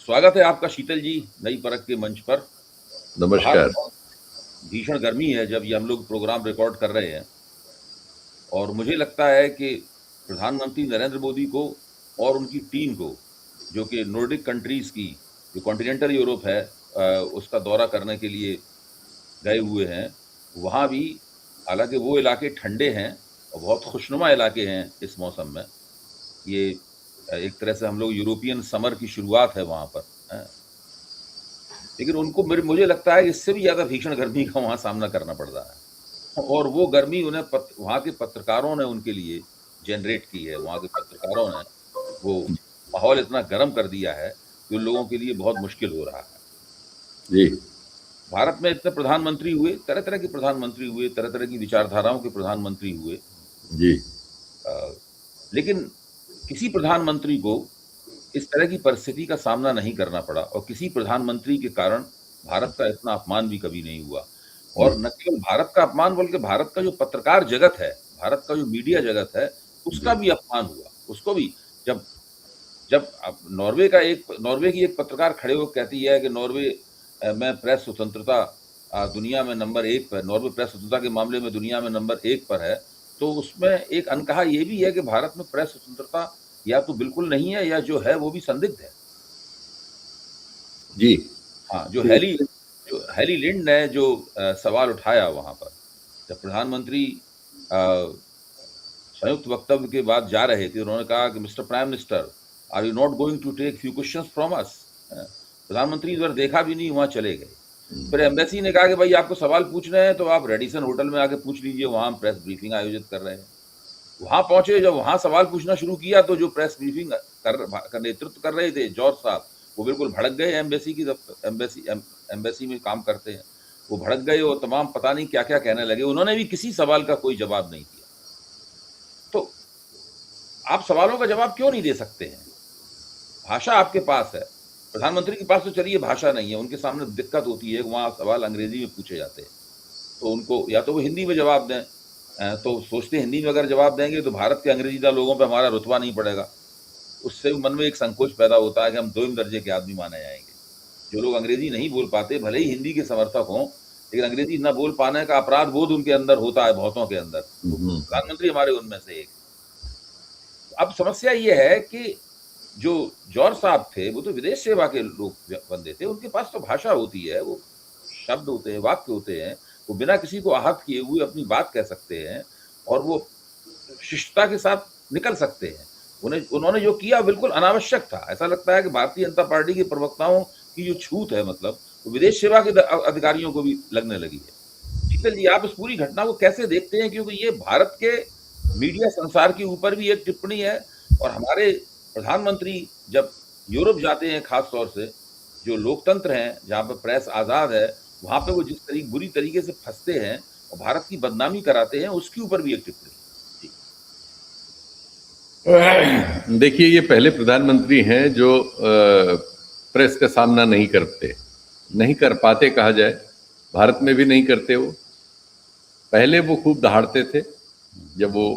स्वागत है आपका शीतल जी नई परख के मंच पर। बाहर नमस्कार। बहुत भीषण गर्मी है जब ये हम लोग प्रोग्राम रिकॉर्ड कर रहे हैं, और मुझे लगता है कि प्रधानमंत्री नरेंद्र मोदी को और उनकी टीम को, जो कि नॉर्डिक कंट्रीज की, जो कॉन्टिनेंटल यूरोप है, उसका दौरा करने के लिए गए हुए हैं। वहाँ भी हालांकि वो इलाके ठंडे हैं और बहुत खुशनुमा इलाके हैं इस मौसम में। ये एक तरह से हम लोग यूरोपियन समर की शुरुआत है वहाँ पर, हैं। लेकिन उनको मुझे लगता है इससे भी ज़्यादा भीषण गर्मी का वहाँ सामना करना पड़ रहा है, और वो गर्मी उन्हें वहाँ के पत्रकारों ने उनके लिए जनरेट की है। वहाँ के पत्रकारों ने वो माहौल इतना गर्म कर दिया है कि उन लोगों के लिए बहुत मुश्किल हो रहा है। जी भारत में इतने प्रधानमंत्री हुए, तरह तरह के प्रधानमंत्री हुए, तरह तरह की विचारधाराओं के प्रधानमंत्री हुए, जी लेकिन किसी प्रधानमंत्री को इस तरह की परिस्थिति का सामना नहीं करना पड़ा, और किसी प्रधानमंत्री के कारण भारत का इतना अपमान भी कभी नहीं हुआ। जी और न केवल भारत का अपमान, बल्कि भारत का जो पत्रकार जगत है, भारत का जो मीडिया जगत है, उसका जी भी अपमान हुआ। उसको भी जब जब अब नॉर्वे की एक पत्रकार खड़े होकर कहती है कि नॉर्वे में प्रेस स्वतंत्रता दुनिया में नंबर 1 पर, नॉर्वे प्रेस स्वतंत्रता के मामले में दुनिया में नंबर 1 पर है, तो उसमें एक अनकहा ये भी है कि भारत में प्रेस स्वतंत्रता या तो बिल्कुल नहीं है, या जो है वो भी संदिग्ध है। जी। हाँ, तो उससे जो हेली लिंड ने जो सवाल उठाया वहाँ पर, जब प्रधानमंत्री अ, संयुक्त वक्तव्य के बाद जा रहे थे, उन्होंने कहा कि mister prime minister, are you not going to take few questions from us. प्रधानमंत्री इधर देखा भी नहीं, वहाँ चले गए। फिर एम्बेसी ने कहा कि भाई आपको सवाल पूछने हैं तो आप रेडिसन होटल में आके पूछ लीजिए, वहाँ हम प्रेस ब्रीफिंग आयोजित कर रहे हैं। वहाँ पहुंचे, जब वहाँ सवाल पूछना शुरू किया तो जो प्रेस ब्रीफिंग का नेतृत्व कर रहे थे जॉर्ज साहब, वो बिल्कुल भड़क गए। एम्बेसी की दफ्तर एम्बेसी में काम करते हैं, वो भड़क गए और तमाम पता नहीं क्या क्या कहने लगे। उन्होंने भी किसी सवाल का कोई जवाब नहीं दिया। तो आप सवालों का जवाब क्यों नहीं दे सकते हैं? भाषा आपके पास है, प्रधानमंत्री के पास तो चलिए भाषा नहीं है, उनके सामने दिक्कत होती है, वहाँ सवाल अंग्रेजी में पूछे जाते हैं, तो उनको या तो वो हिंदी में जवाब दें। तो सोचते हैं हिंदी में अगर जवाब देंगे तो भारत के अंग्रेजीदा लोगों पे हमारा रुतबा नहीं पड़ेगा। उससे मन में एक संकोच पैदा होता है कि हम दोयम दर्जे के आदमी माने जाएंगे। जो लोग अंग्रेजी नहीं बोल पाते, भले ही हिंदी के समर्थक हों, लेकिन अंग्रेजी न बोल पाने का अपराध बोध उनके अंदर होता है, बहुतों के अंदर। तो प्रधानमंत्री हमारे उनमें से एक। अब समस्या ये है कि जो जॉर्ज साहब थे, वो तो विदेश सेवा के लोग बंदे थे, उनके पास तो भाषा होती है, वो शब्द होते हैं, वाक्य होते हैं, वो बिना किसी को आहत किए हुए अपनी बात कह सकते हैं, और वो शिष्टता के साथ निकल सकते हैं। उन्होंने जो किया बिल्कुल अनावश्यक था। ऐसा लगता है कि भारतीय जनता पार्टी के प्रवक्ताओं की जो छूत है, मतलब वो विदेश सेवा के अधिकारियों को भी लगने लगी है। शीतल जी, आप इस पूरी घटना को कैसे देखते हैं? क्योंकि ये भारत के मीडिया संसार के ऊपर भी एक टिप्पणी है, और हमारे प्रधानमंत्री जब यूरोप जाते हैं, खास तौर से जो लोकतंत्र हैं, जहाँ पे प्रेस आज़ाद है, वहाँ पे वो जिस बुरी तरीके से फँसते हैं और भारत की बदनामी कराते हैं, उसके ऊपर भी एक टिप्पणी है। जी। देखिए, ये पहले प्रधानमंत्री हैं जो प्रेस का सामना नहीं कर पाते कहा जाए। भारत में भी नहीं करते वो। पहले वो खूब दहाड़ते थे जब वो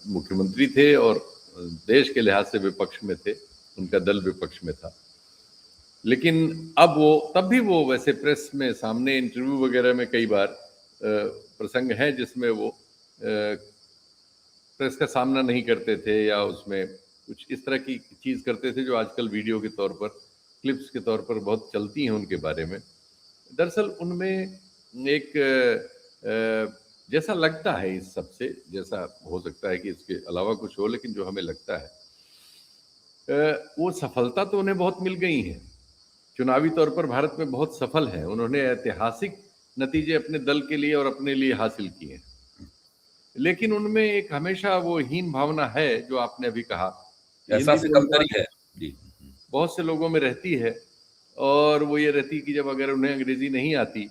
मुख्यमंत्री थे और देश के लिहाज से विपक्ष में थे, उनका दल विपक्ष में था। लेकिन अब वो तब भी वो वैसे प्रेस में सामने इंटरव्यू वगैरह में कई बार प्रसंग है जिसमें वो प्रेस का सामना नहीं करते थे, या उसमें कुछ इस तरह की चीज़ करते थे जो आजकल वीडियो के तौर पर, क्लिप्स के तौर पर बहुत चलती हैं उनके बारे में। दरअसल उनमें एक जैसा लगता है इस सब से, जैसा हो सकता है कि इसके अलावा कुछ हो, लेकिन जो हमें लगता है वो सफलता तो उन्हें बहुत मिल गई है। चुनावी तौर पर भारत में बहुत सफल हैं। उन्होंने ऐतिहासिक नतीजे अपने दल के लिए और अपने लिए हासिल किए हैं। लेकिन उनमें एक हमेशा वो हीन भावना है जो आपने अभी कहा, हिंदी एहसास से बोलने कमतरी वाले है। जी। बहुत से लोगों में रहती है। और वो ये रहती कि जब अगर उन्हें अंग्रेजी नहीं आती,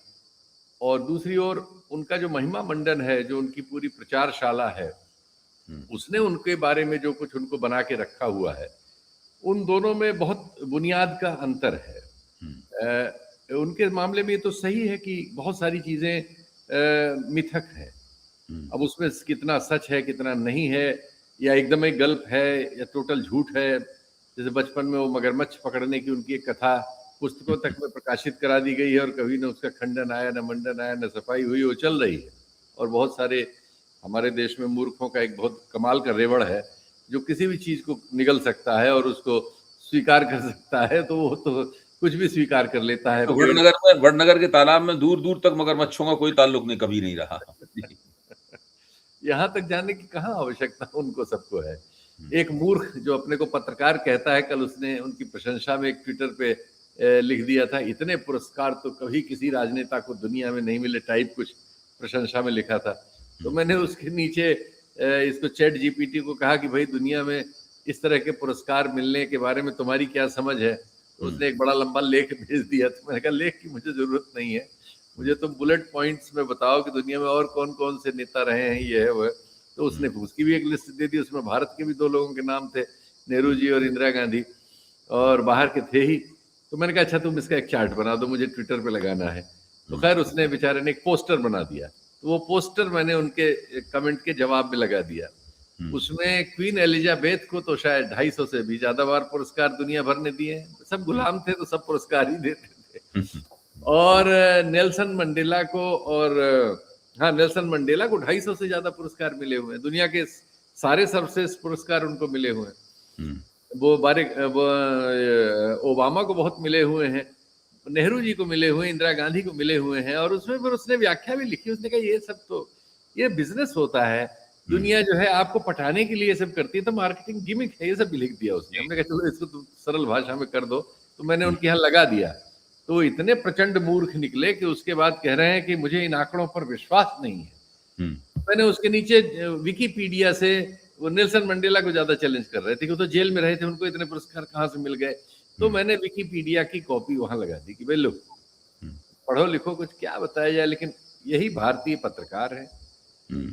और दूसरी ओर उनका जो महिमा मंडन है, जो उनकी पूरी प्रचारशाला है, उसने उनके बारे में जो कुछ उनको बना के रखा हुआ है, उन दोनों में बहुत बुनियाद का अंतर है। उनके मामले में ये तो सही है कि बहुत सारी चीज़ें मिथक है। अब उसमें कितना सच है कितना नहीं है, या एकदम एक गल्प है या टोटल झूठ है, जैसे बचपन में वो मगरमच्छ पकड़ने की उनकी एक कथा पुस्तकों तक में प्रकाशित करा दी गई है और कभी न उसका खंडन आया, न मंडन आया, न सफाई हुई, वो चल रही है। और बहुत सारे हमारे देश में मूर्खों का एक बहुत कमाल का रेवड़ है, जो किसी भी चीज़ को निगल सकता है और उसको स्वीकार कर सकता है, तो वो तो कुछ भी स्वीकार कर लेता है। तो पेड़ वडनगर के तालाब में दूर-दूर तक मगरमच्छों का कोई ताल्लुक नहीं, कभी नहीं रहा। जी। यहाँ तक जाने की कहाँ आवश्यकता उनको सबको है। हुँ, एक मूर्ख जो अपने को पत्रकार कहता है, कल उसने उनकी प्रशंसा में एक ट्विटर पे लिख दिया था, इतने पुरस्कार तो कभी किसी राजनेता को दुनिया में नहीं मिले, टाइप कुछ प्रशंसा में लिखा था। तो हुँ, मैंने उसके नीचे इसको चैट जीपीटी को कहा कि भाई दुनिया में इस तरह के पुरस्कार मिलने के बारे में तुम्हारी क्या समझ है? तो हुँ, उसने एक बड़ा लंबा लेख भेज दिया। तो मैंने कहा लेख की मुझे ज़रूरत नहीं है। हुँ, मुझे तुम बुलेट पॉइंट्स में बताओ कि दुनिया में और कौन-कौन से नेता रहे हैं, ये है, वो है। तो उसने हुँ, उसकी भी एक लिस्ट दे दी, उसमें भारत के भी 2 लोगों के नाम थे, नेहरू जी और इंदिरा गांधी, और बाहर के थे ही। तो मैंने कहा अच्छा तुम इसका एक चार्ट बना दो, मुझे ट्विटर पे लगाना है। तो हुँ, खैर उसने बेचारे ने एक पोस्टर बना दिया। तो वो पोस्टर मैंने उनके कमेंट के जवाब में लगा दिया। हुँ, उसमें क्वीन एलिजाबेथ को तो शायद 250 से भी ज़्यादा बार पुरस्कार दुनिया भर ने दिए हैं। सब हुँ, गुलाम थे तो सब पुरस्कार ही देते थे। हुँ, हुँ, और नेल्सन मंडेला को और हाँ, नेल्सन मंडेला को 250 से ज़्यादा पुरस्कार मिले हुए हैं। दुनिया के सारे सर्वश्रेष्ठ पुरस्कार उनको मिले हुए हैं। हुँ, वो ओबामा को बहुत मिले हुए हैं, नेहरू जी को मिले हुए हैं, इंदिरा गांधी को मिले हुए हैं। और उसमें फिर उसने व्याख्या भी लिखी। उसने कहा ये सब तो ये बिजनेस होता है, हुँ, दुनिया जो है आपको पटाने के लिए ये सब करती है, तो मार्केटिंग गिमिक है, ये सब भी लिख दिया उसने। जी, हमने कहा चलो इसको तुम सरल भाषा में कर दो, तो मैंने हुँ, उनके यहाँ लगा दिया। तो इतने प्रचंड मूर्ख निकले कि उसके बाद कह रहे हैं कि मुझे इन आंकड़ों पर विश्वास नहीं है। हुँ, मैंने उसके नीचे विकिपीडिया से वो नेल्सन मंडेला को ज्यादा चैलेंज कर रहे थे कि वो तो जेल में रहे थे, उनको इतने पुरस्कार कहाँ से मिल गए। तो हुँ, मैंने विकिपीडिया की कॉपी वहां लगा दी कि भाई लो हुँ, पढ़ो लिखो, कुछ क्या बताया जाए। लेकिन यही भारतीय पत्रकार है, हुँ,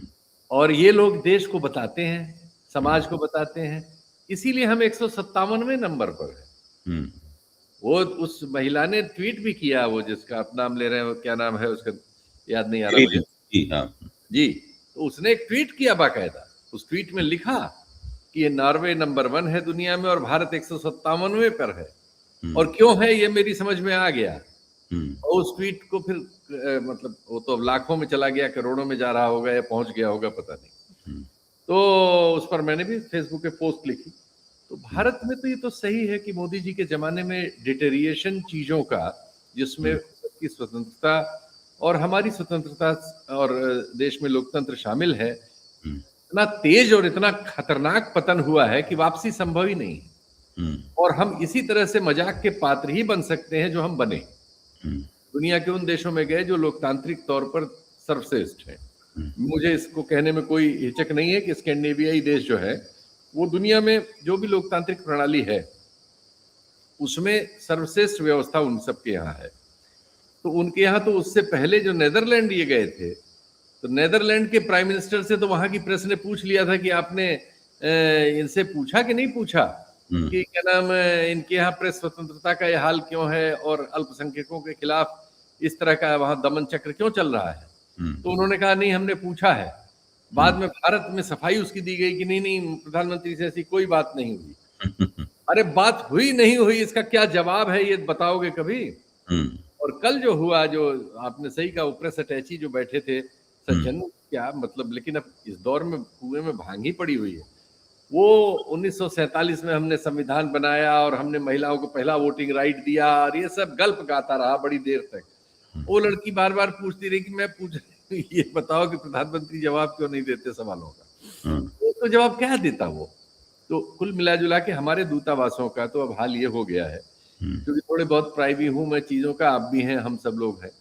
और ये लोग देश को बताते हैं, हुँ, समाज को बताते हैं। इसीलिए हम 157वें नंबर पर है। हुँ, वो उस महिला ने ट्वीट भी किया, वो जिसका आप नाम ले रहे हैं, वो क्या नाम है उसका, याद नहीं आ रहा मुझे। जी, हाँ, जी, तो उसने एक ट्वीट किया बाकायदा। उस ट्वीट में लिखा कि ये नॉर्वे नंबर 1 है दुनिया में और भारत 157वें पर है। हुँ, और क्यों है ये मेरी समझ में आ गया। हुँ, और उस ट्वीट को फिर मतलब वो तो अब लाखों में चला गया, करोड़ों में जा रहा होगा या पहुंच गया होगा, पता नहीं। हुँ, तो उस पर मैंने भी फेसबुक पे पोस्ट लिखी। तो हुँ, भारत में तो ये तो सही है कि मोदी जी के ज़माने में डिटेरिएशन चीज़ों का, जिसमें हुँ, सबकी स्वतंत्रता और हमारी स्वतंत्रता और देश में लोकतंत्र शामिल है, हुँ, इतना तेज और इतना खतरनाक पतन हुआ है कि वापसी संभव ही नहीं है। हुँ, और हम इसी तरह से मजाक के पात्र ही बन सकते हैं जो हम बने। हुँ, दुनिया के उन देशों में गए जो लोकतांत्रिक तौर पर सर्वश्रेष्ठ हैं। हुँ, मुझे इसको कहने में कोई हिचक नहीं है कि स्कैंडिनेवियाई देश जो है, वो दुनिया में जो भी लोकतांत्रिक प्रणाली है, उसमें सर्वश्रेष्ठ व्यवस्था उन सबके यहाँ है। तो उनके यहाँ तो उससे पहले जो नीदरलैंड ये गए थे, तो नीदरलैंड के प्राइम मिनिस्टर से तो वहाँ की प्रेस ने पूछ लिया था कि आपने इनसे पूछा कि नहीं पूछा हुँ, कि क्या नाम है, इनके यहाँ प्रेस स्वतंत्रता का ये हाल क्यों है और अल्पसंख्यकों के खिलाफ इस तरह का वहाँ दमन चक्र क्यों चल रहा है। हुँ, तो उन्होंने कहा नहीं हमने पूछा है। हुँ, बाद में भारत में सफाई उसकी दी गई कि नहीं नहीं प्रधानमंत्री से ऐसी कोई बात नहीं हुई। हुँ, अरे बात हुई नहीं हुई इसका क्या जवाब है, ये बताओगे कभी? हुँ, और कल जो हुआ, जो आपने सही कहा, प्रेस अटैची जो बैठे थे हुँ, सज्जन, क्या मतलब, लेकिन अब इस दौर में कुएं में भांग ही पड़ी हुई है। वो 1947 में हमने संविधान बनाया और हमने महिलाओं को पहला वोटिंग राइट दिया और ये सब गल्प गाता रहा बड़ी देर तक। हुँ, वो लड़की बार बार पूछती रही कि मैं पूछ ये बताओ कि प्रधानमंत्री जवाब क्यों नहीं देते सवालों का। हुँ, तो जवाब क्या देता वो। तो कुल मिला जुला के हमारे दूतावासों का तो अब हाल ये हो गया है, हुँ, क्योंकि थोड़े बहुत प्राइवी हूँ मैं चीज़ों का, आप भी हैं, हम सब लोग हैं,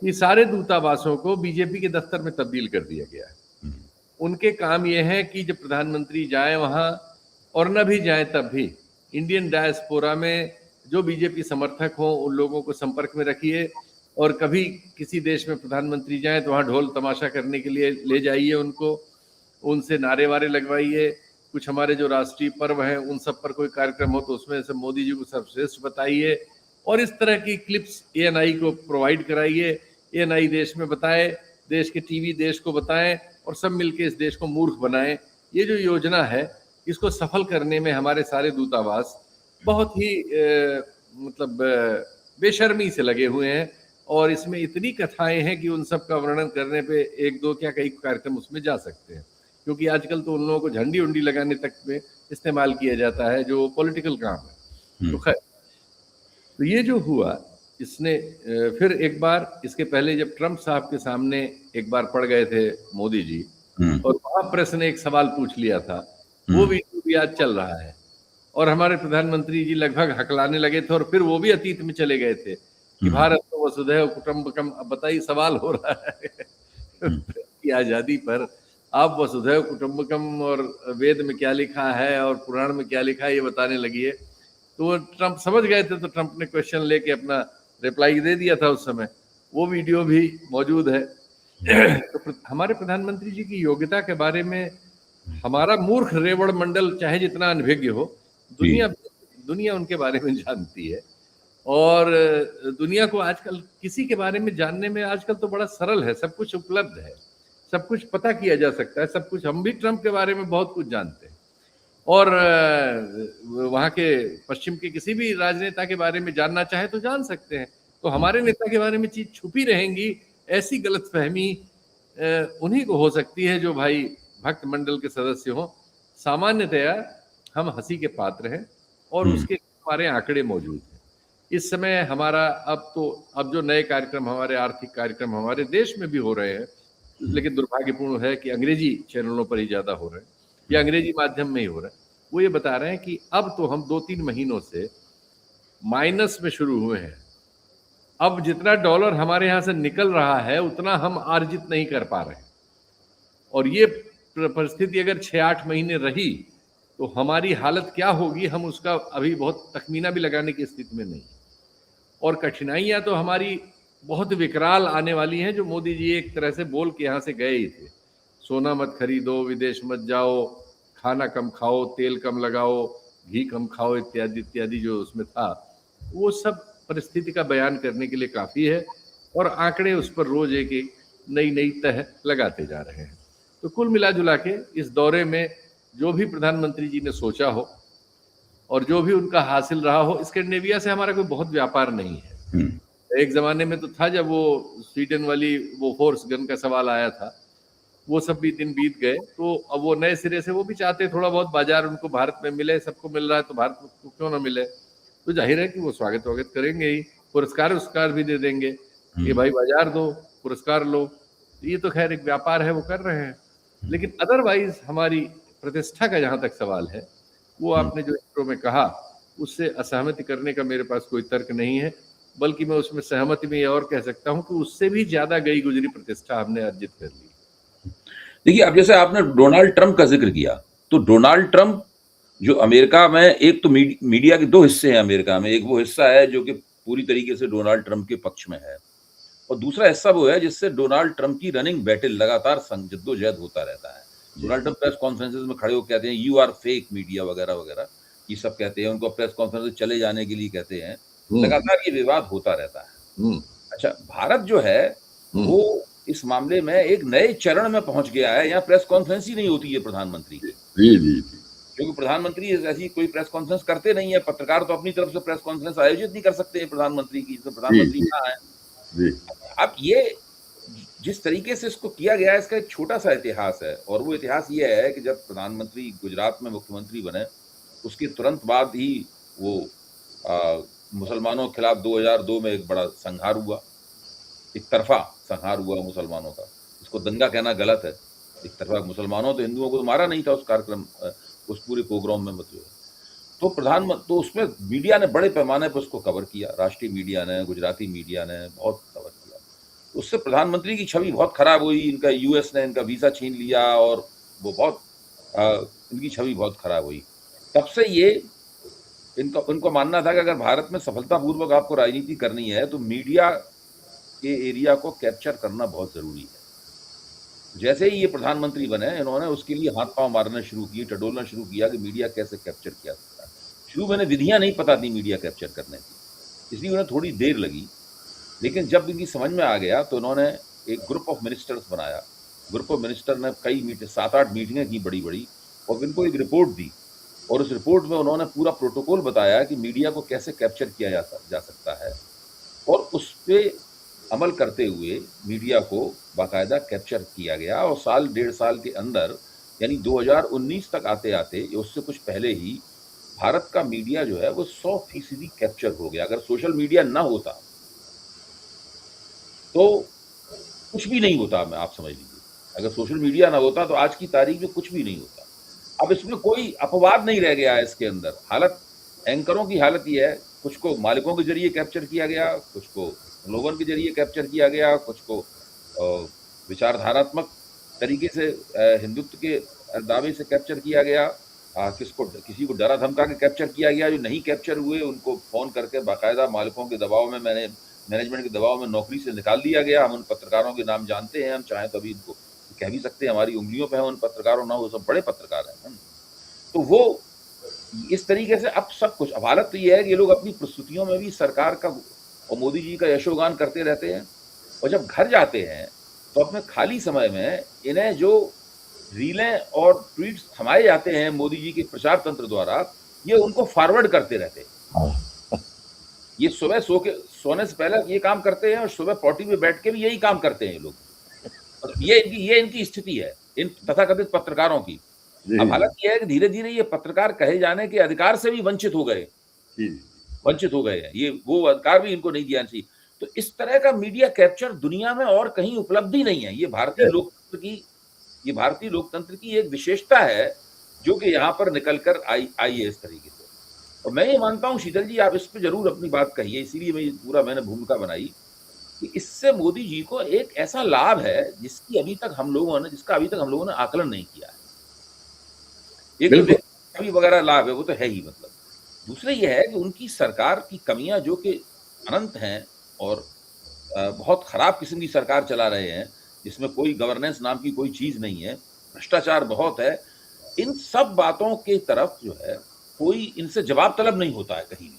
ये सारे दूतावासों को बीजेपी के दफ्तर में तब्दील कर दिया गया है। हुँ, उनके काम ये है कि जब प्रधानमंत्री जाए वहाँ, और न भी जाए तब भी, इंडियन डायस्पोरा में जो बीजेपी समर्थक हों उन लोगों को संपर्क में रखिए। और कभी किसी देश में प्रधानमंत्री जाए तो वहाँ ढोल तमाशा करने के लिए ले जाइए उनको, उनसे नारे वारे लगवाइए। कुछ हमारे जो राष्ट्रीय पर्व हैं उन सब पर कोई कार्यक्रम हो तो उसमें से मोदी जी को सर्वश्रेष्ठ बताइए। और इस तरह की क्लिप्स एएनआई को प्रोवाइड कराइए, एएनआई देश में बताए, देश के टीवी देश को बताएं, और सब मिलके इस देश को मूर्ख बनाएं। ये जो योजना है इसको सफल करने में हमारे सारे दूतावास बहुत ही मतलब बेशर्मी से लगे हुए हैं, और इसमें इतनी कथाएं हैं कि उन सब का वर्णन करने पे एक दो क्या कई कार्यक्रम उसमें जा सकते हैं, क्योंकि आजकल तो उन लोगों को झंडी उंडी लगाने तक में इस्तेमाल किया जाता है, जो पॉलिटिकल काम है। तो खैर, तो ये जो हुआ, इसने फिर एक बार, इसके पहले जब ट्रंप साहब के सामने एक बार पड़ गए थे मोदी जी, और वहां प्रेस ने एक सवाल पूछ लिया था, वो वीडियो भी आज चल रहा है, और हमारे प्रधानमंत्री जी लगभग हकलाने लगे थे, और फिर वो भी अतीत में चले गए थे कि भारत तो वसुधैव कुटुंबकम। अब बताइए, सवाल हो रहा है की आजादी पर आप वसुधैव कुटुंबकम और वेद में क्या लिखा है और पुराण में क्या लिखा है ये बताने लगी है। तो वो ट्रंप समझ गए थे, तो ट्रंप ने क्वेश्चन लेके अपना रिप्लाई दे दिया था उस समय, वो वीडियो भी मौजूद है। तो हमारे प्रधानमंत्री जी की योग्यता के बारे में हमारा मूर्ख रेवड़ मंडल चाहे जितना अनभिज्ञ हो, दुनिया दुनिया उनके बारे में जानती है। और दुनिया को आजकल किसी के बारे में जानने में आजकल तो बड़ा सरल है, सब कुछ उपलब्ध है, सब कुछ पता किया जा सकता है, सब कुछ। हम भी ट्रंप के बारे में बहुत कुछ जानते हैं, और वहाँ के पश्चिम के किसी भी राजनेता के बारे में जानना चाहे तो जान सकते हैं। तो हमारे नेता के बारे में चीज छुपी रहेंगी, ऐसी गलतफहमी उन्हीं को हो सकती है जो भाई भक्त मंडल के सदस्य हों। सामान्यतया हम हंसी के पात्र हैं, और उसके हमारे आंकड़े मौजूद हैं। इस समय हमारा अब जो नए कार्यक्रम, हमारे आर्थिक कार्यक्रम हमारे देश में भी हो रहे हैं, लेकिन दुर्भाग्यपूर्ण है कि अंग्रेजी चैनलों पर ही ज्यादा हो रहे हैं, या अंग्रेजी माध्यम में ही हो रहा है। वो ये बता रहे हैं कि अब तो हम 2-3 महीनों से माइनस में शुरू हुए हैं। अब जितना डॉलर हमारे यहाँ से निकल रहा है उतना हम अर्जित नहीं कर पा रहे हैं, और ये परिस्थिति अगर 6-8 महीने रही तो हमारी हालत क्या होगी, हम उसका अभी बहुत तखमीना भी लगाने की स्थिति में नहीं। और कठिनाइयां तो हमारी बहुत विकराल आने वाली हैं, जो मोदी जी एक तरह से बोल के यहाँ से गए ही थे। सोना मत खरीदो, विदेश मत जाओ, खाना कम खाओ, तेल कम लगाओ, घी कम खाओ, इत्यादि इत्यादि जो उसमें था, वो सब परिस्थिति का बयान करने के लिए काफ़ी है, और आंकड़े उस पर रोज एक एक नई नई तह लगाते जा रहे हैं। तो कुल मिला जुला के इस दौरे में जो भी प्रधानमंत्री जी ने सोचा हो और जो भी उनका हासिल रहा हो, स्कैंडिनेविया से हमारा कोई बहुत व्यापार नहीं है। एक ज़माने में तो था, जब वो स्वीडन वाली वो फोर्स गन का सवाल आया था, वो सब भी दिन बीत गए। तो अब वो नए सिरे से वो भी चाहते थोड़ा बहुत बाजार उनको भारत में मिले, सबको मिल रहा है तो भारत को क्यों ना मिले। तो जाहिर है कि वो स्वागत वागत करेंगे ही, पुरस्कार भी दे देंगे कि भाई बाजार दो, पुरस्कार लो। तो ये तो खैर एक व्यापार है, वो कर रहे हैं। लेकिन अदरवाइज हमारी प्रतिष्ठा का जहाँ तक सवाल है, वो आपने जो इंट्रो में कहा, उससे असहमति करने का मेरे पास कोई तर्क नहीं है, बल्कि मैं उसमें सहमति में ये और कह सकता हूँ कि उससे भी ज्यादा गई गुजरी प्रतिष्ठा हमने अर्जित कर ली। देखिए, अब जैसे आपने डोनाल्ड ट्रंप का जिक्र किया, तो डोनाल्ड ट्रंप जो अमेरिका में, एक तो मीडिया के 2 हिस्से हैं अमेरिका में। एक वो हिस्सा है जो कि पूरी तरीके से डोनाल्ड ट्रंप के पक्ष में है, और दूसरा हिस्सा वो है जिससे डोनाल्ड ट्रंप की रनिंग बैटल लगातार जद्दोजहद होता रहता है। डोनाल्ड ट्रंप प्रेस कॉन्फ्रेंसेस में खड़े होकर कहते हैं यू आर फेक मीडिया वगैरह वगैरह, ये सब कहते हैं। उनको प्रेस कॉन्फ्रेंस चले जाने के लिए कहते हैं। लगातार ये विवाद होता रहता है। अच्छा, भारत जो है वो इस मामले में एक नए चरण में पहुंच गया है। यहाँ प्रेस कॉन्फ्रेंस ही नहीं होती है प्रधानमंत्री की, क्योंकि प्रधानमंत्री ऐसी कोई प्रेस कॉन्फ्रेंस करते नहीं है। पत्रकार तो अपनी तरफ से प्रेस कॉन्फ्रेंस आयोजित नहीं कर सकते हैं प्रधानमंत्री की, तो प्रधानमंत्री कहाँ है। अब ये जिस तरीके से इसको किया गया है, इसका एक छोटा सा इतिहास है, और वो इतिहास ये है कि जब प्रधानमंत्री गुजरात में मुख्यमंत्री बने, उसके तुरंत बाद ही वो मुसलमानों के खिलाफ 2002 में एक बड़ा संहार हुआ, एक तरफा संहार हुआ मुसलमानों का। इसको दंगा कहना गलत है। एक तरफा मुसलमानों तो हिंदुओं को मारा नहीं था उस कार्यक्रम, उस पूरे प्रोग्राम में, मतलब। तो तो उसमें मीडिया ने बड़े पैमाने पर उसको कवर किया, राष्ट्रीय मीडिया ने, गुजराती मीडिया ने बहुत कवर किया। उससे प्रधानमंत्री की छवि बहुत खराब हुई। इनका यूएस ने इनका वीजा छीन लिया, और वो बहुत इनकी छवि बहुत खराब हुई। तब से ये इनको मानना था कि अगर भारत में सफलतापूर्वक आपको राजनीति करनी है तो मीडिया के एरिया को कैप्चर करना बहुत जरूरी है। जैसे ही ये प्रधानमंत्री बने, इन्होंने उसके लिए हाथ पांव मारना शुरू किए, टटोलना शुरू किया कि मीडिया कैसे कैप्चर किया सकता है। शुरू में विधियां नहीं पता थी मीडिया कैप्चर करने की, इसलिए उन्हें थोड़ी देर लगी। लेकिन जब इनकी समझ में आ गया तो इन्होंने एक ग्रुप ऑफ मिनिस्टर्स बनाया। ग्रुप ऑफ मिनिस्टर ने कई 7-8 मीटिंगें की बड़ी बड़ी, और इनको एक रिपोर्ट दी, और उस रिपोर्ट में उन्होंने पूरा प्रोटोकॉल बताया कि मीडिया को कैसे कैप्चर किया जा सकता है, और उस पे अमल करते हुए मीडिया को बाकायदा कैप्चर किया गया, और साल डेढ़ साल के अंदर यानी 2019 तक आते-आते, उससे कुछ पहले ही भारत का मीडिया जो है वो 100% कैप्चर हो गया। अगर सोशल मीडिया ना होता, तो कुछ भी नहीं होता, मैं आप समझ लीजिए। अगर सोशल मीडिया ना होता तो आज की तारीख में कुछ भी नहीं होता। अब इसमें कोई अपवाद नहीं रह गया है इसके अंदर। हालत एंकरों की हालत ये है, कुछ को मालिकों के ज़रिए कैप्चर किया गया, कुछ को लोगों के ज़रिए कैप्चर किया गया, कुछ को विचारधारात्मक तरीके से हिंदुत्व के दावे से कैप्चर किया गया, किसी को डरा धमका के कैप्चर किया गया। जो नहीं कैप्चर हुए उनको फ़ोन करके बाकायदा मालिकों के दबाव में, मैनेजमेंट के दबाव में नौकरी से निकाल दिया गया। हम उन पत्रकारों के नाम जानते हैं, हम चाहें तो अभी इनको कह भी सकते हैं, हमारी उंगलियों पे है उन पत्रकारों ना, वो सब बड़े पत्रकार हैं। तो वो इस तरीके से अब सब कुछ, अब हालत तो ये है कि ये लोग अपनी प्रस्तुतियों में भी सरकार का और मोदी जी का यशोगान करते रहते हैं, और जब घर जाते हैं तो अपने खाली समय में इन्हें जो रीलें और ट्वीट्स थमाए जाते हैं मोदी जी के प्रचार तंत्र द्वारा, ये उनको फॉरवर्ड करते रहते हैं। ये सुबह सोने से पहले ये काम करते हैं, और सुबह पॉटी में बैठ के भी यही काम करते हैं ये लोग। और ये इनकी स्थिति है इन तथाकथित पत्रकारों की। अब हालत ये है कि धीरे-धीरे ये पत्रकार कहे जाने के अधिकार से भी वंचित हो गए, वंचित हो गए हैं। ये वो अधिकार भी इनको नहीं दिया चाहिए। तो इस तरह का मीडिया कैप्चर दुनिया में और कहीं उपलब्धि नहीं है। ये भारतीय लोकतंत्र की एक विशेषता है, जो कि यहाँ पर निकल कर आई है इस तरीके से। और मैं ये मानता हूँ शीतल जी, आप इस पे ज़रूर अपनी बात कहिए, इसीलिए मैंने भूमिका बनाई कि इससे मोदी जी को एक ऐसा लाभ है जिसका अभी तक हम लोगों ने आकलन नहीं किया है। एक तो व्यक्ति वगैरह लाभ है, वो तो है ही, मतलब दूसरे ये है कि उनकी सरकार की कमियां जो कि अनंत हैं, और बहुत खराब किस्म की सरकार चला रहे हैं, जिसमें कोई गवर्नेंस नाम की कोई चीज नहीं है, भ्रष्टाचार बहुत है। इन सब बातों की तरफ जो है कोई इनसे जवाब तलब नहीं होता है कहीं भी,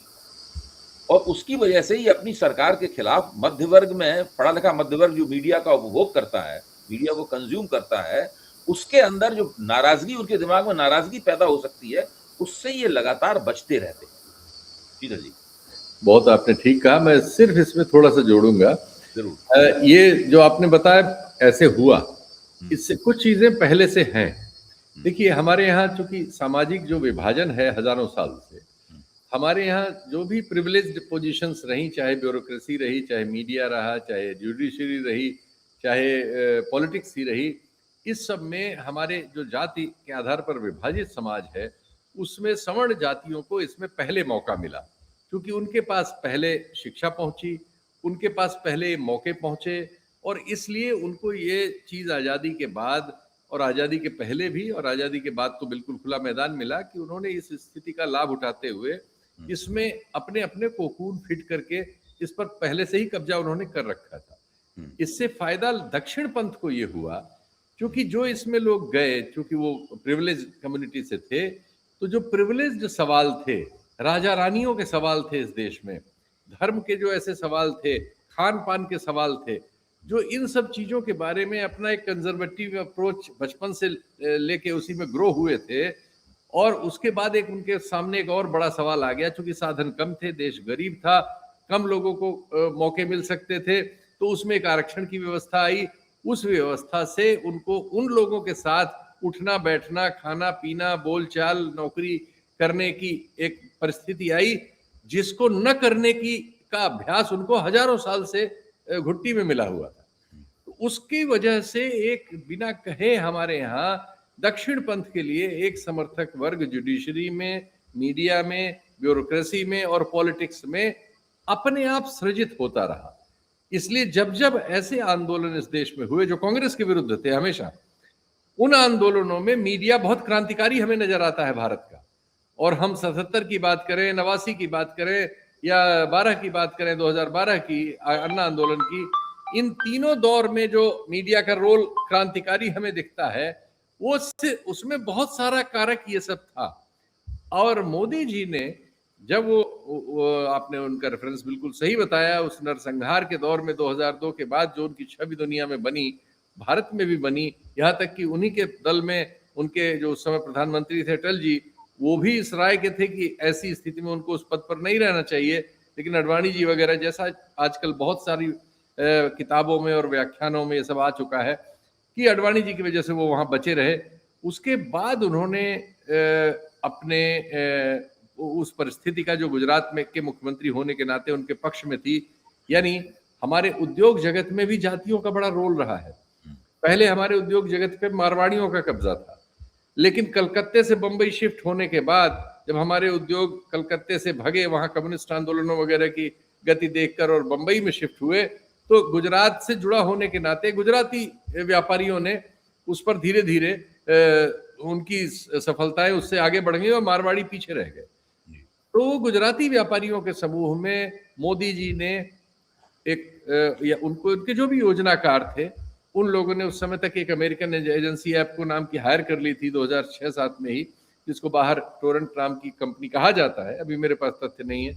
और उसकी वजह से ही अपनी सरकार के खिलाफ मध्य वर्ग में, पढ़ा लिखा मध्य वर्ग जो मीडिया का उपभोग करता है, मीडिया को कंज्यूम करता है, उसके अंदर जो नाराजगी, उनके दिमाग में नाराजगी पैदा हो सकती है, उससे ये लगातार बचते रहते हैं। सीधा जी, बहुत आपने ठीक कहा। मैं सिर्फ इसमें थोड़ा सा जोड़ूंगा। जरूर। ये जो आपने बताया ऐसे हुआ, इससे कुछ चीजें पहले से हैं। देखिए, हमारे यहाँ चूंकि सामाजिक जो विभाजन है हजारों साल से, हमारे यहाँ जो भी प्रिविलेज्ड पोजीशंस रही, चाहे ब्यूरोक्रेसी रही, चाहे मीडिया रहा, चाहे जुडिशरी रही, चाहे पॉलिटिक्स ही रही, इस सब में हमारे जो जाति के आधार पर विभाजित समाज है, उसमें सवर्ण जातियों को इसमें पहले मौका मिला, क्योंकि उनके पास पहले शिक्षा पहुंची, उनके पास पहले मौके पहुंचे, और इसलिए उनको ये चीज़ आज़ादी के बाद और आज़ादी के पहले भी और आज़ादी के बाद तो बिल्कुल खुला मैदान मिला कि उन्होंने इस स्थिति का लाभ उठाते हुए इसमें अपने अपने कोकून फिट करके इस पर पहले से ही कब्जा उन्होंने कर रखा था। इससे फायदा दक्षिण पंथ को ये हुआ, क्योंकि जो इसमें लोग गए, क्योंकि वो प्रिविलेज कम्युनिटी से थे, तो जो प्रिविलेज्ड सवाल थे, राजा रानियों के सवाल थे इस देश में, धर्म के जो ऐसे सवाल थे, खान पान के सवाल थे, जो इन सब चीज़ों के बारे में अपना एक कंजर्वेटिव अप्रोच बचपन से लेके उसी में ग्रो हुए थे, और उसके बाद एक उनके सामने एक और बड़ा सवाल आ गया, चूंकि साधन कम थे, देश गरीब था, कम लोगों को मौके मिल सकते थे, तो उसमें एक आरक्षण की व्यवस्था आई। उस व्यवस्था से उनको उन लोगों के साथ उठना बैठना, खाना पीना, बोलचाल, नौकरी करने की एक परिस्थिति आई, जिसको न करने की का अभ्यास उनको हजारों साल से घुट्टी में मिला हुआ था। तो उसकी वजह से एक बिना कहे हमारे यहाँ दक्षिण पंथ के लिए एक समर्थक वर्ग जुडिशरी में, मीडिया में, ब्यूरोक्रेसी में और पॉलिटिक्स में अपने आप सृजित होता रहा। इसलिए जब जब ऐसे आंदोलन इस देश में हुए जो कांग्रेस के विरुद्ध थे हमेशा, उन आंदोलनों में मीडिया बहुत क्रांतिकारी हमें नजर आता है भारत का। और हम 77 की बात करें, 89 की बात करें, या 12 की बात करें, 2012 की, अन्ना आंदोलन की, इन तीनों दौर में जो मीडिया का रोल क्रांतिकारी हमें दिखता है, वो उसमें बहुत सारा कारक ये सब था। और मोदी जी ने जब वो आपने उनका रेफरेंस बिल्कुल सही बताया, उस नरसंहार के दौर में 2002 के बाद जो उनकी छवि दुनिया में बनी, भारत में भी बनी, यहाँ तक कि उन्हीं के दल में उनके जो उस समय प्रधानमंत्री थे अटल जी, वो भी इस राय के थे कि ऐसी स्थिति में उनको उस पद पर नहीं रहना चाहिए। लेकिन अडवाणी जी वगैरह, जैसा आजकल बहुत सारी किताबों में और व्याख्यानों में ये सब आ चुका है कि अडवाणी जी की वजह से वो वहां बचे रहे। उसके बाद उन्होंने अपने उस परिस्थिति का जो गुजरात में के मुख्यमंत्री होने के नाते उनके पक्ष में थी, यानी हमारे उद्योग जगत में भी जातियों का बड़ा रोल रहा है। पहले हमारे उद्योग जगत पे मारवाड़ियों का कब्जा था, लेकिन कलकत्ते से बंबई शिफ्ट होने के बाद जब हमारे उद्योग कलकत्ते से भगे, वहां कम्युनिस्ट आंदोलनों वगैरह की गति देखकर, और बंबई में शिफ्ट हुए, तो गुजरात से जुड़ा होने के नाते गुजराती व्यापारियों ने उस पर धीरे धीरे उनकी सफलताएं उससे आगे बढ़ गई और मारवाड़ी पीछे रह गए। तो गुजराती व्यापारियों के समूह में मोदी जी ने एक या उनको उनके जो भी योजनाकार थे, उन लोगों ने उस समय तक एक अमेरिकन एजेंसी ऐपको नाम की हायर कर ली थी 2006-7 में ही, जिसको बाहर टोरेंट नाम की कंपनी कहा जाता है। अभी मेरे पास तथ्य नहीं है।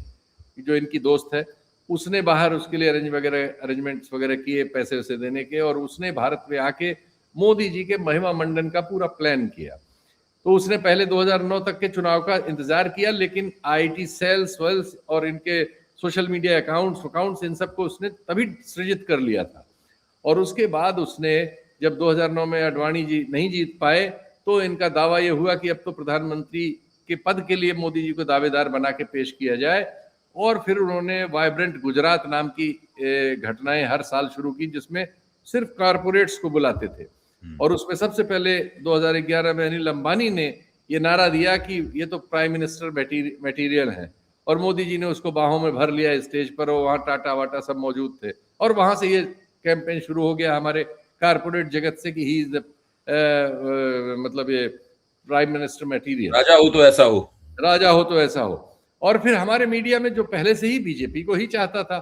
जो इनकी दोस्त है, उसने बाहर उसके लिए अरेंजमेंट्स वगैरह किए पैसे वैसे देने के, और उसने भारत में आके मोदी जी के महिमा मंडन का पूरा प्लान किया। तो उसने पहले 2009 तक के चुनाव का इंतजार किया, लेकिन आईटी सेल्स वेल्स और इनके सोशल मीडिया अकाउंट्स इन सबको उसने तभी सृजित कर लिया था। और उसके बाद उसने जब 2009 में अडवाणी जी नहीं जीत पाए, तो इनका दावा यह हुआ कि अब तो प्रधानमंत्री के पद के लिए मोदी जी को दावेदार बना के पेश किया जाए। और फिर उन्होंने वाइब्रेंट गुजरात नाम की घटनाएं हर साल शुरू की, जिसमें सिर्फ कारपोरेट्स को बुलाते थे। और उसमें सबसे पहले 2011 में अनिल अंबानी ने ये नारा दिया कि ये तो प्राइम मिनिस्टर मटेरियल है, और मोदी जी ने उसको बाहों में भर लिया स्टेज पर, और वहाँ टाटा वाटा सब मौजूद थे। और वहां से ये कैंपेन शुरू हो गया हमारे कारपोरेट जगत से कि ही इज द मतलब ये प्राइम मिनिस्टर मटेरियल, राजा हो तो ऐसा हो, राजा हो तो ऐसा हो। और फिर हमारे मीडिया में जो पहले से ही बीजेपी को ही चाहता था,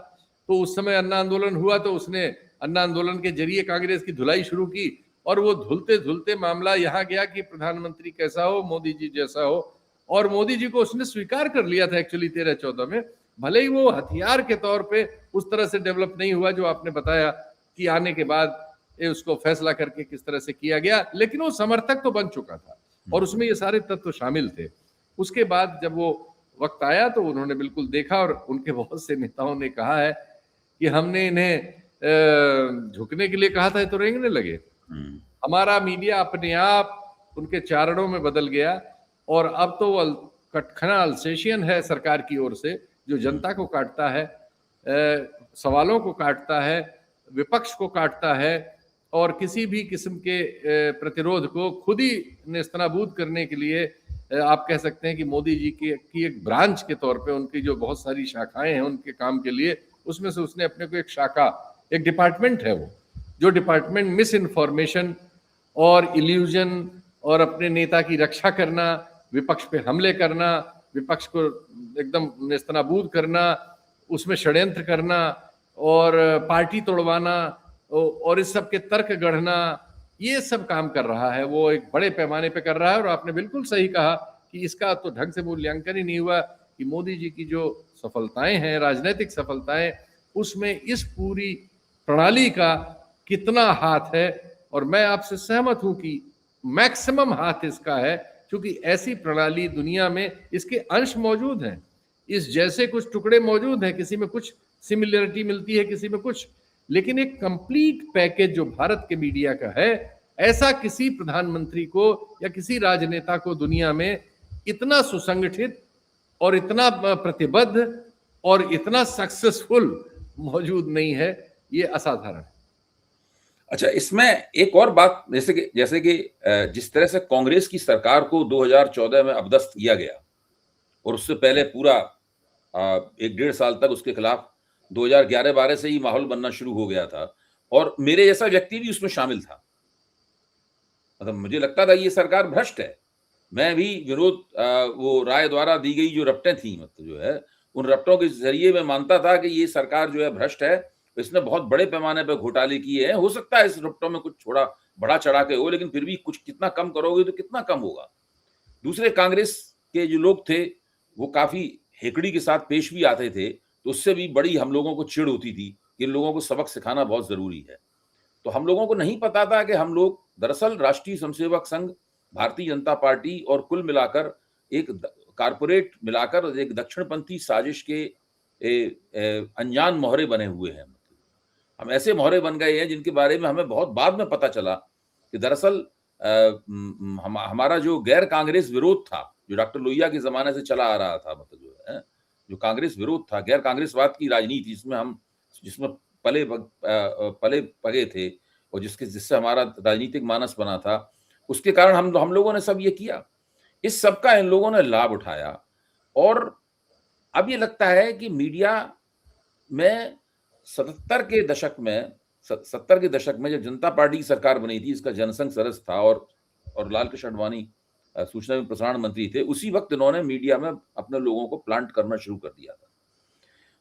तो उस समय अन्ना आंदोलन हुआ, तो उसने अन्ना आंदोलन के जरिए कांग्रेस की धुलाई शुरू की, और वो धुलते धुलते मामला यहाँ गया कि प्रधानमंत्री कैसा हो, मोदी जी जैसा हो। और मोदी जी को उसने स्वीकार कर लिया था एक्चुअली 13-14 में, भले ही वो हथियार के तौर पे उस तरह से डेवलप नहीं हुआ जो आपने बताया कि आने के बाद उसको फैसला करके किस तरह से किया गया, लेकिन वो समर्थक तो बन चुका था और उसमें ये सारे तत्व शामिल थे। उसके बाद जब वो वक्त आया तो उन्होंने बिल्कुल देखा, और उनके बहुत से नेताओं ने कहा है कि हमने इन्हें झुकने के लिए कहा था तो रेंगने लगे। हमारा मीडिया अपने आप उनके चारणों में बदल गया, और अब तो वो कटखना अल्सेशियन है सरकार की ओर से, जो जनता को काटता है, सवालों को काटता है, विपक्ष को काटता है, और किसी भी किस्म के प्रतिरोध को खुद ही नेस्तनाबूद करने के लिए आप कह सकते हैं कि मोदी जी की एक ब्रांच के तौर पे उनकी जो बहुत सारी शाखाएं हैं उनके काम के लिए, उसमें से उसने अपने को एक शाखा, एक डिपार्टमेंट है वो, जो डिपार्टमेंट मिस इन्फॉर्मेशन और इल्यूजन और अपने नेता की रक्षा करना, विपक्ष पे हमले करना, विपक्ष को एकदम नेस्तनाबूद करना, उसमें षड्यंत्र करना और पार्टी तोड़वाना और इस सब के तर्क गढ़ना, ये सब काम कर रहा है। वो एक बड़े पैमाने पे कर रहा है। और आपने बिल्कुल सही कहा कि इसका तो ढंग से मूल्यांकन ही नहीं हुआ कि मोदी जी की जो सफलताएं हैं, राजनीतिक सफलताएं, उसमें इस पूरी प्रणाली का कितना हाथ है। और मैं आपसे सहमत हूं कि मैक्सिमम हाथ इसका है, क्योंकि ऐसी प्रणाली दुनिया में इसके अंश मौजूद हैं, इस जैसे कुछ टुकड़े मौजूद हैं, किसी में कुछ सिमिलरिटी मिलती है, किसी में कुछ, लेकिन एक कंप्लीट पैकेज जो भारत के मीडिया का है, ऐसा किसी प्रधानमंत्री को या किसी राजनेता को दुनिया में इतना सुसंगठित और इतना प्रतिबद्ध और इतना सक्सेसफुल मौजूद नहीं है। ये असाधारण है। अच्छा, इसमें एक और बात, जैसे कि जिस तरह से कांग्रेस की सरकार को 2014 में अपदस्थ किया गया, और उससे पहले पूरा 1-1.5 साल तक उसके खिलाफ 2011-12 से ही माहौल बनना शुरू हो गया था, और मेरे जैसा व्यक्ति भी उसमें शामिल था। मतलब मुझे लगता था ये सरकार भ्रष्ट है। मैं भी विरोध वो राय द्वारा दी गई जो रपटें थी, मतलब जो है उन रपटों के जरिए मैं मानता था कि ये सरकार जो है भ्रष्ट है, इसने बहुत बड़े पैमाने पर घोटाले किए हैं। हो सकता है इस रपटों में कुछ थोड़ा बड़ा चढ़ा के हो, लेकिन फिर भी कुछ कितना कम करोगे तो कितना कम होगा। दूसरे कांग्रेस के जो लोग थे वो काफी हेकड़ी के साथ पेश भी आते थे, तो उससे भी बड़ी हम लोगों को चिढ़ होती थी कि इन लोगों को सबक सिखाना बहुत जरूरी है। तो हम लोगों को नहीं पता था कि हम लोग दरअसल राष्ट्रीय स्वयंसेवक संघ भारतीय जनता पार्टी और कुल मिलाकर एक कारपोरेट मिलाकर एक दक्षिणपंथी साजिश के अनजान मोहरे बने हुए हैं। हम ऐसे मोहरे बन गए हैं जिनके बारे में हमें बहुत बाद में पता चला कि दरअसल हमारा जो गैर कांग्रेस विरोध था, जो डॉक्टर लोहिया के जमाने से चला आ रहा था, मतलब जो है जो कांग्रेस विरोध था, गैर कांग्रेसवाद की राजनीति जिसमें पले पगे थे और जिससे हमारा राजनीतिक मानस बना था, उसके कारण हम लोगों ने सब ये किया। इस सब का इन लोगों ने लाभ उठाया और अब ये लगता है कि मीडिया में 77 के दशक में 70 के दशक में जब जनता पार्टी की सरकार बनी थी, इसका जनसंघ सदस्य था और लाल कृष्ण आडवाणी सूचना एवं प्रसारण मंत्री थे, उसी वक्त इन्होंने मीडिया में अपने लोगों को प्लांट करना शुरू कर दिया था।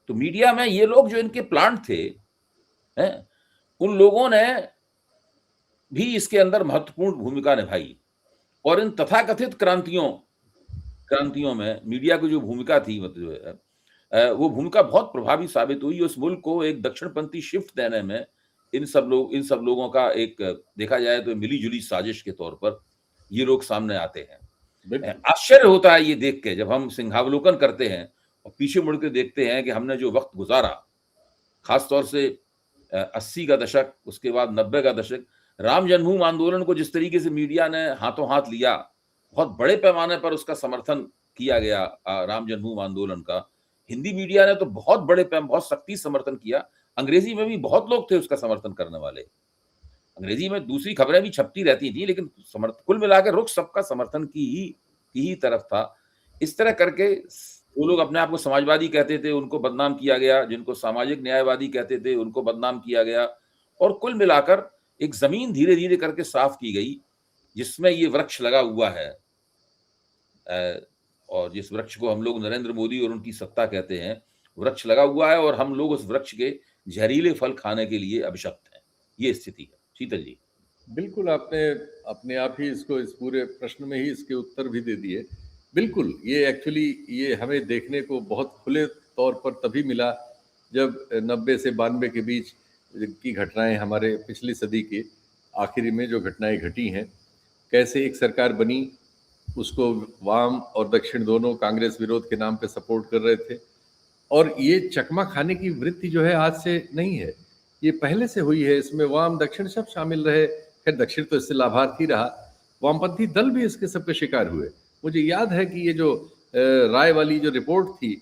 तो मीडिया में ये लोग जो इनके प्लांट थे, उन लोगों ने भी इसके अंदर महत्वपूर्ण भूमिका निभाई और इन तथाकथित क्रांतियों में मीडिया की जो भूमिका थी, मतलब जो है वो भूमिका बहुत प्रभावी साबित हुई। उस मुल्क को एक दक्षिणपंथी शिफ्ट देने में इन सब लोगों का एक देखा जाए तो मिली-जुली साजिश के तौर पर ये लोग सामने आते हैं। आश्चर्य होता है ये देख के, जब हम सिंहावलोकन करते हैं और पीछे मुड़ के देखते हैं कि हमने जो वक्त गुजारा, खासतौर से 80 का दशक, उसके बाद 90 का दशक, राम जन्मभूमि आंदोलन को जिस तरीके से मीडिया ने हाथों हाथ लिया, बहुत बड़े पैमाने पर उसका समर्थन किया गया राम जन्मभूमि आंदोलन का। हिंदी मीडिया ने तो बहुत सख्ती समर्थन किया। अंग्रेजी में भी बहुत लोग थे उसका समर्थन करने वाले। अंग्रेजी में दूसरी खबरें भी छपती रहती थी, लेकिन कुल मिलाकर रुख सबका समर्थन की ही तरफ था। इस तरह करके वो लोग अपने आप को समाजवादी कहते थे, उनको बदनाम किया गया, जिनको सामाजिक न्यायवादी कहते थे उनको बदनाम किया गया और कुल मिलाकर एक जमीन धीरे धीरे करके साफ की गई, जिसमें ये वृक्ष लगा हुआ है और जिस वृक्ष को हम लोग नरेंद्र मोदी और उनकी सत्ता कहते हैं, वृक्ष लगा हुआ है और हम लोग उस वृक्ष के जहरीले फल खाने के लिए अभिशप्त हैं। ये स्थिति है। शीतल जी। बिल्कुल, आपने अपने आप ही इसको इस पूरे प्रश्न में ही इसके उत्तर भी दे दिए। बिल्कुल, ये एक्चुअली ये हमें देखने को बहुत खुले तौर पर तभी मिला जब 90 से 92 के बीच की घटनाएं, हमारे पिछली सदी के आखिरी में जो घटनाएं घटी हैं, कैसे एक सरकार बनी, उसको वाम और दक्षिण दोनों कांग्रेस विरोध के नाम पे सपोर्ट कर रहे थे और ये चकमा खाने की वृत्ति जो है आज से नहीं है, ये पहले से हुई है। इसमें वाम दक्षिण सब शामिल रहे। खैर दक्षिण तो इससे लाभार्थी रहा, वामपंथी दल भी इसके सबके शिकार हुए। मुझे याद है कि ये जो राय वाली जो रिपोर्ट थी,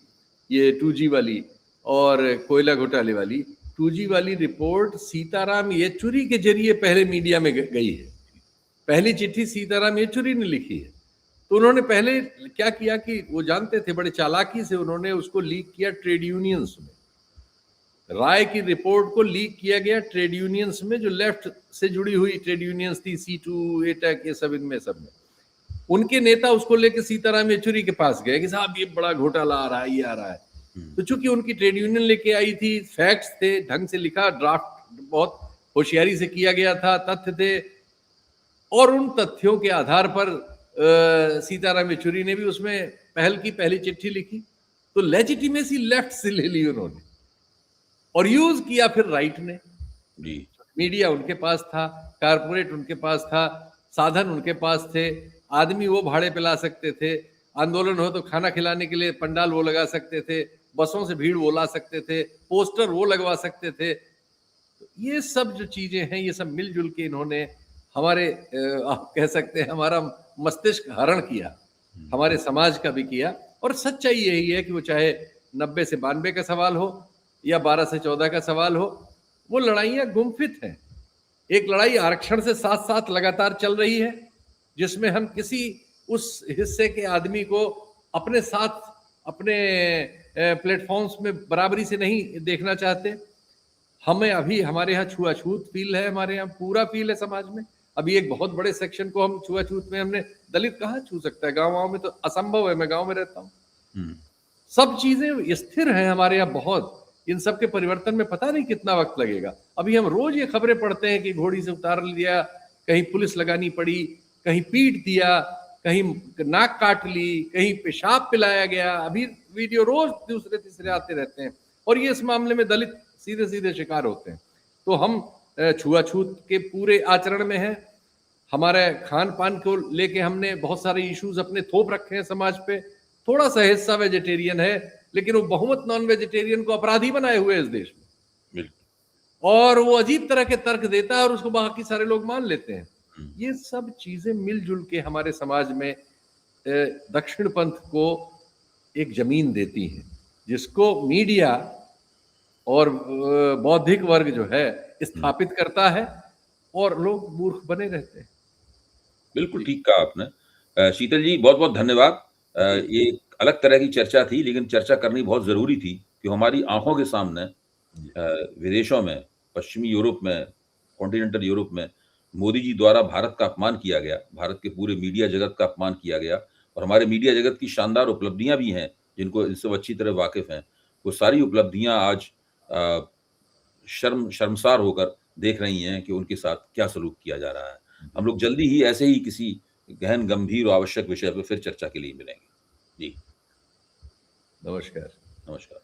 ये 2G वाली और कोयला घोटाले वाली, 2G वाली रिपोर्ट सीताराम येचुरी के जरिए पहले मीडिया में गई है। पहली चिट्ठी सीताराम येचुरी ने लिखी है। तो उन्होंने पहले क्या किया कि वो जानते थे, बड़े चालाकी से उन्होंने उसको लीक किया ट्रेड यूनियंस में। राय की रिपोर्ट को लीक किया गया ट्रेड यूनियंस में, जो लेफ्ट से जुड़ी हुई ट्रेड यूनियंस थी, C2, एटैक, ये सब, इनमें सब में उनके नेता उसको लेके सीताराम येचुरी के पास गए कि साहब ये बड़ा घोटाला आ रहा है, ये आ रहा है। तो चूंकि उनकी ट्रेड यूनियन लेके आई थी, फैक्ट्स थे, ढंग से लिखा, ड्राफ्ट बहुत होशियारी से किया गया था, तथ्य थे, और उन तथ्यों के आधार पर सीताराम येचुरी ने भी उसमें पहल की, पहली चिट्ठी लिखी। तो लेजिटिमेसी लेफ्ट से ले ली उन्होंने और यूज किया फिर राइट ने। जी। मीडिया उनके पास था, कारपोरेट उनके पास था, साधन उनके पास थे, आदमी वो भाड़े पे ला सकते थे, आंदोलन हो तो खाना खिलाने के लिए पंडाल वो लगा सकते थे, बसों से भीड़ वो ला सकते थे, पोस्टर वो लगवा सकते थे। तो ये सब जो चीजें हैं, ये सब मिलजुल के इन्होंने हमारे आप कह सकते हैं हमारा मस्तिष्क हरण किया, हमारे समाज का भी किया। और सच्चाई यही है कि वो चाहे 90 से 92 का सवाल हो या 12 से 14 का सवाल हो, वो लड़ाइयां गुमफित हैं। एक लड़ाई आरक्षण से साथ साथ लगातार चल रही है, जिसमें हम किसी उस हिस्से के आदमी को अपने साथ, अपने प्लेटफॉर्म्स में बराबरी से नहीं देखना चाहते। हमें अभी हमारे यहाँ छुआछूत फील है, हमारे यहाँ पूरा फील है समाज में। अभी एक बहुत बड़े सेक्शन को हम छुआछूत में, हमने दलित कहाँ छू सकता है, गाँव में तो असंभव है, मैं गाँव में रहता हूँ। सब चीजें स्थिर हैं हमारे यहाँ बहुत, इन सब के परिवर्तन में पता नहीं कितना वक्त लगेगा। अभी हम रोज ये खबरें पढ़ते हैं कि घोड़ी से उतार लिया, कहीं पुलिस लगानी पड़ी, कहीं पीट दिया, कहीं नाक काट ली, कहीं पेशाब पिलाया गया। अभी वीडियो रोज दूसरे तीसरे आते रहते हैं और ये इस मामले में दलित सीधे सीधे शिकार होते हैं। तो हम छुआछूत के पूरे आचरण में हैं। हमारे खान-पान को लेके हमने बहुत सारे इश्यूज अपने थोप रखे हैं समाज पे। थोड़ा सा हिस्सा वेजिटेरियन है, लेकिन वो बहुमत नॉन वेजिटेरियन को अपराधी बनाए हुए है इस देश में। बिल्कुल। और वो अजीब तरह के तर्क देता है और उसको बाकी सारे लोग मान लेते हैं। हुँ। ये सब चीजें मिलजुल के हमारे समाज में दक्षिण पंथ को एक जमीन देती हैं, जिसको मीडिया और बौद्धिक वर्ग जो है हुँ। स्थापित करता है, और लोग मूर्ख बने रहते हैं। बिल्कुल जी, ठीक कहा आपने। शीतल जी बहुत-बहुत धन्यवाद। जी, ये एक अलग तरह की चर्चा थी, लेकिन चर्चा करनी बहुत ज़रूरी थी कि हमारी आँखों के सामने जी, विदेशों में, पश्चिमी यूरोप में, कॉन्टिनेंटल यूरोप में मोदी जी द्वारा भारत का अपमान किया गया, भारत के पूरे मीडिया जगत का अपमान किया गया और हमारे मीडिया जगत की शानदार उपलब्धियाँ भी हैं, जिनसे वो अच्छी तरह वाकिफ़ हैं। वो सारी उपलब्धियाँ आज अ, शर्मसार होकर देख रही हैं कि उनके साथ क्या सलूक किया जा रहा है। हम जी। लोग जल्दी ही ऐसे ही किसी गहन, गंभीर और आवश्यक विषय पे फिर चर्चा के लिए मिलेंगे। जी, नमस्कार। नमस्कार।